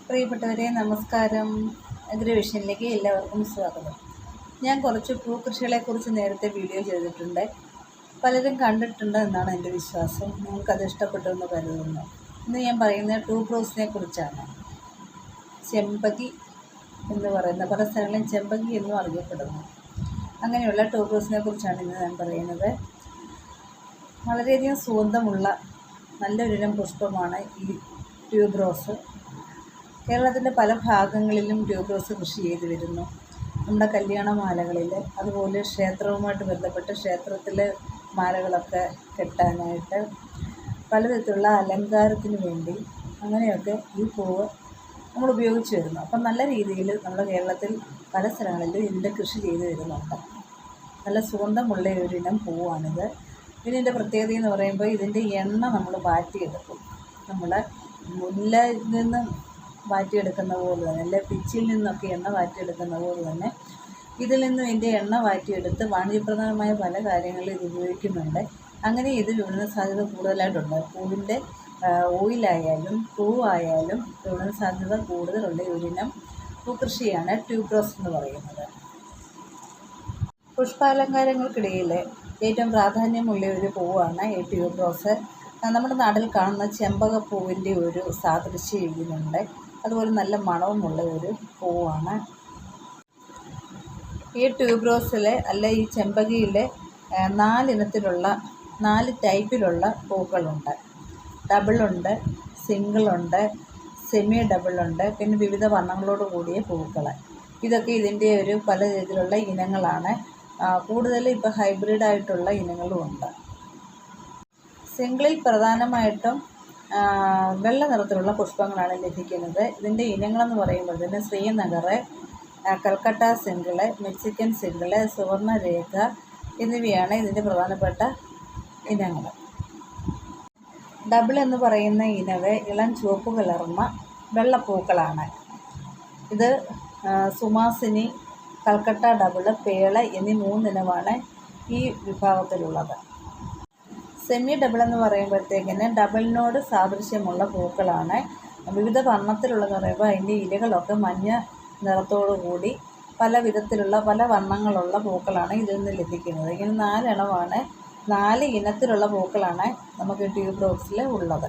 പ്രിയപ്പെട്ടവരെ നമസ്കാരം. അഗ്രവിഷനിലേക്ക് എല്ലാവർക്കും സ്വാഗതം. ഞാൻ കുറച്ച് പൂക്കൃഷികളെക്കുറിച്ച് നേരത്തെ വീഡിയോ ചെയ്തിട്ടുണ്ട്. പലരും കണ്ടിട്ടുണ്ട് എന്നാണ് എൻ്റെ വിശ്വാസം. നിങ്ങൾക്കത് ഇഷ്ടപ്പെട്ടു എന്ന് കരുതുന്നു. ഇന്ന് ഞാൻ പറയുന്നത് ട്യൂബ്രോസിനെ കുറിച്ചാണ്. ചെമ്പകി എന്ന് പറയുന്ന പല സ്ഥലങ്ങളിൽ ചെമ്പകി എന്നും അറിയപ്പെടുന്നു. അങ്ങനെയുള്ള ട്യൂബ്രോസിനെ കുറിച്ചാണ് ഇന്ന് ഞാൻ പറയുന്നത്. വളരെയധികം സുഗന്ധമുള്ള നല്ലൊരിനം പുഷ്പമാണ് ഈ ട്യൂബ്രോസ്. കേരളത്തിൻ്റെ പല ഭാഗങ്ങളിലും ട്യൂബ്രോസ് കൃഷി ചെയ്തു വരുന്നു. നമ്മുടെ കല്യാണമാലകളിൽ, അതുപോലെ ക്ഷേത്രവുമായിട്ട് ബന്ധപ്പെട്ട് ക്ഷേത്രത്തിൽ മാലകളൊക്കെ കെട്ടാനായിട്ട്, പലതരത്തിലുള്ള അലങ്കാരത്തിന് വേണ്ടി അങ്ങനെയൊക്കെ ഈ പൂവ് നമ്മൾ ഉപയോഗിച്ച് വരുന്നു. അപ്പം നല്ല രീതിയിൽ നമ്മുടെ കേരളത്തിൽ പല സ്ഥലങ്ങളിലും ഇതിൻ്റെ കൃഷി ചെയ്തു വരുന്നുണ്ട്. നല്ല സുഗന്ധമുള്ള ഒരിനം പൂവാണിത്. ഇതിൻ്റെ പ്രത്യേകത എന്ന് പറയുമ്പോൾ ഇതിൻ്റെ എണ്ണ നമ്മൾ വാറ്റിയെടുക്കും. നമ്മുടെ മുല്ലയിൽ നിന്ന് വാറ്റിയെടുക്കുന്ന പോലെ തന്നെ, അല്ലെ പിച്ചിൽ നിന്നൊക്കെ എണ്ണ വാറ്റിയെടുക്കുന്ന പോലെ തന്നെ ഇതിൽ നിന്നും ഇതിൻ്റെ എണ്ണ വാറ്റിയെടുത്ത് വാണിജ്യപ്രദമായ പല കാര്യങ്ങളിൽ ഇത് ഉപയോഗിക്കുന്നുണ്ട്. അങ്ങനെ ഇത് വിപണന സാധ്യത കൂടുതലായിട്ടുണ്ട്. പൂവിൻ്റെ ഓയിലായാലും പൂവായാലും വിപണന സാധ്യത കൂടുതലുള്ള ഒരിനം പൂക്കൃഷിയാണ് ട്യൂബ്രോസ് എന്ന് പറയുന്നത്. പുഷ്പാലങ്കാരങ്ങൾക്കിടയിൽ ഏറ്റവും പ്രാധാന്യമുള്ള ഒരു പൂവാണ് ഈ ട്യൂബ്രോസ്. നമ്മുടെ നാട്ടിൽ കാണുന്ന ചെമ്പകപ്പൂവിൻ്റെ ഒരു സാദൃശ്യം ഇതിനുണ്ട്. അതുപോലെ നല്ല മണവുമുള്ള ഒരു പൂവാണ്. ഈ ട്യൂബ്രോസിലെ ഈ ചെമ്പകിയിലെ 4 ടൈപ്പിലുള്ള പൂക്കളുണ്ട്. ഡബിളുണ്ട്, സിംഗിളുണ്ട്, സെമി ഡബിളുണ്ട്, പിന്നെ വിവിധ വർണ്ണങ്ങളോട് കൂടിയ പൂക്കൾ. ഇതൊക്കെ ഇതിൻ്റെ ഒരു പല രീതിയിലുള്ള ഇനങ്ങളാണ്. കൂടുതൽ ഇപ്പോൾ ഹൈബ്രിഡായിട്ടുള്ള ഇനങ്ങളും ഉണ്ട്. സിംഗിളിൽ പ്രധാനമായിട്ടും വെള്ള നിറത്തിലുള്ള പുഷ്പങ്ങളാണ് ലഭിക്കുന്നത്. ഇതിൻ്റെ ഇനങ്ങളെന്ന് പറയുമ്പോഴത്തേന് Srinagar, Calcutta single, Mexican single, Suvarnarekha എന്നിവയാണ് ഇതിൻ്റെ പ്രധാനപ്പെട്ട ഇനങ്ങൾ. ഡബിൾ എന്ന് പറയുന്ന ഇനവ് ഇളം ചുവപ്പ് കലർന്ന വെള്ളപ്പൂക്കളാണ്. ഇത് സുമാസിനി, കൽക്കട്ട ഡബിള്, പേള എന്നീ 3 ഇനമാണ് ഈ വിഭാഗത്തിലുള്ളത്. സെമി ഡബിൾ എന്ന് പറയുമ്പോഴത്തേക്കിന് ഡബിളിനോട് സാദൃശ്യമുള്ള പൂക്കളാണ്. വിവിധ വർണ്ണത്തിലുള്ളതെന്ന് പറയുമ്പോൾ അതിൻ്റെ ഇലകളൊക്കെ മഞ്ഞ നിറത്തോടു കൂടി പല വിധത്തിലുള്ള പല വർണ്ണങ്ങളുള്ള പൂക്കളാണ് ഇതിൽ നിന്ന് ലഭിക്കുന്നത്. ഇങ്ങനെ 4 ഇനമാണ്, 4 ഇനത്തിലുള്ള പൂക്കളാണ് നമുക്ക് ട്യൂബ്രോസിൽ ഉള്ളത്.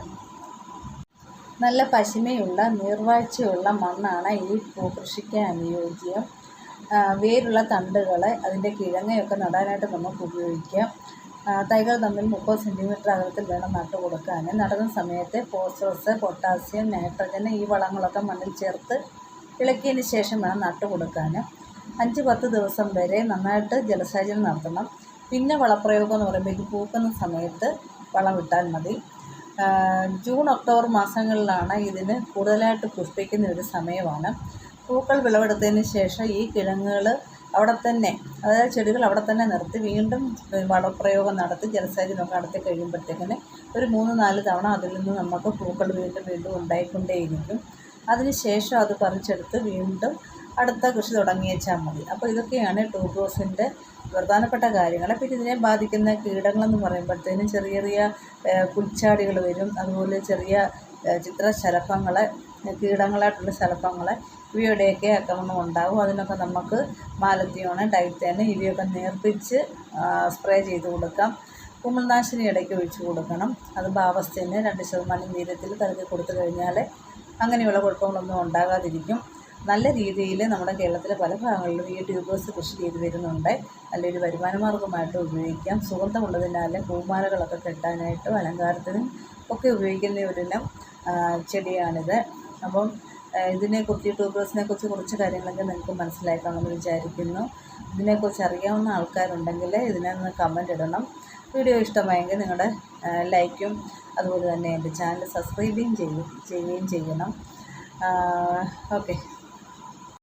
നല്ല പശിമയുള്ള നീർവാഴ്ചയുള്ള മണ്ണാണ് ഈ പൂക്കൃഷിക്ക് അനുയോജ്യം. വേരുള്ള തണ്ടുകൾ, അതിൻ്റെ കിഴങ്ങയൊക്കെ നടാനായിട്ട് നമുക്ക് ഉപയോഗിക്കാം. തൈകൾ തമ്മിൽ 30 സെൻറ്റിമീറ്റർ അകലത്തിൽ വേണം നട്ടു കൊടുക്കാൻ. നടുന്ന സമയത്ത് ഫോസ്ഫറസ്, പൊട്ടാസ്യം, നൈട്രജൻ ഈ വളങ്ങളൊക്കെ മണ്ണിൽ ചേർത്ത് ഇളക്കിയതിന് ശേഷം വേണം നട്ടു കൊടുക്കാൻ. 5-10 ദിവസം വരെ നന്നായിട്ട് ജലസേചനം നടത്തണം. പിന്നെ വളപ്രയോഗം എന്ന് പറയുമ്പോൾ ഇത് പൂക്കുന്ന സമയത്ത് വളം ഇട്ടാൽ മതി. ജൂൺ, ഒക്ടോബർ മാസങ്ങളിലാണ് ഇതിന് കൂടുതലായിട്ട് പുഷ്പിക്കുന്ന ഒരു സമയമാണ്. പൂക്കൾ വിളവെടുത്തതിന് ശേഷം ഈ കിഴങ്ങുകൾ അവിടെ തന്നെ, അതായത് ചെടികൾ അവിടെ തന്നെ നിർത്തി വീണ്ടും വളപ്രയോഗം നടത്തി ജലസേചനമൊക്കെ നടത്തി കഴിയുമ്പോഴത്തേക്കിന് ഒരു 3-4 തവണ അതിൽ നിന്ന് നമുക്ക് പൂക്കൾ വീണ്ടും ഉണ്ടായിക്കൊണ്ടേയിരിക്കും. അതിന് ശേഷം അത് പറിച്ചെടുത്ത് വീണ്ടും അടുത്ത കൃഷി തുടങ്ങിയേച്ചാൽ മതി. അപ്പോൾ ഇതൊക്കെയാണ് ട്യൂബ്രോസിൻ്റെ പ്രധാനപ്പെട്ട കാര്യങ്ങൾ. പിന്നെ ഇതിനെ ബാധിക്കുന്ന കീടങ്ങളെന്ന് പറയുമ്പോഴത്തേനും ചെറിയ പുൽച്ചാടികൾ വരും. അതുപോലെ ചെറിയ ചിത്രശലഭങ്ങൾ, കീടങ്ങളായിട്ടുള്ള ശലഭങ്ങൾ, ഇവയുടെയൊക്കെ ആക്രമണം ഉണ്ടാകും. അതിനൊക്കെ നമുക്ക് മാലത്തിയോണ്, ടൈറ്റേന് ഇവയൊക്കെ നേർപ്പിച്ച് സ്പ്രേ ചെയ്ത് കൊടുക്കാം. കുമിൾനാശിനി ഇടയ്ക്ക് ഒഴിച്ച് കൊടുക്കണം. അത് ഭാവസ്ഥേന് 2% വീര്യത്തിൽ കലക്കി കൊടുത്തു കഴിഞ്ഞാൽ അങ്ങനെയുള്ള കുഴപ്പങ്ങളൊന്നും ഉണ്ടാകാതിരിക്കും. നല്ല രീതിയിൽ നമ്മുടെ കേരളത്തിലെ പല ഭാഗങ്ങളിലും ഈ ട്യൂബ്രോസ് കൃഷി ചെയ്ത് വരുന്നുണ്ട്. നല്ലൊരു വരുമാനമാർഗ്ഗമായിട്ട് ഉപയോഗിക്കാം. സുഗന്ധമുള്ളതിനാലും പൂമാലകളൊക്കെ കെട്ടാനായിട്ടും അലങ്കാരത്തിനും ഒക്കെ ഉപയോഗിക്കുന്ന ഒരിനം ചെടിയാണിത്. അപ്പം ഇതിനെക്കുറിച്ച്, ട്യൂബ്രോസിനെക്കുറിച്ച് കുറച്ച് കാര്യങ്ങളൊക്കെ നിങ്ങൾക്ക് മനസ്സിലാക്കാമെന്ന് വിചാരിക്കുന്നു. ഇതിനെക്കുറിച്ച് അറിയാവുന്ന ആൾക്കാരുണ്ടെങ്കിൽ ഇതിനൊന്ന് കമൻ്റ് ഇടണം. വീഡിയോ ഇഷ്ടമായെങ്കിൽ നിങ്ങളുടെ ലൈക്കും അതുപോലെ തന്നെ എൻ്റെ ചാനൽ സബ്സ്ക്രൈബ് ചെയ്യുകയും ചെയ്യണം. ഓക്കെ.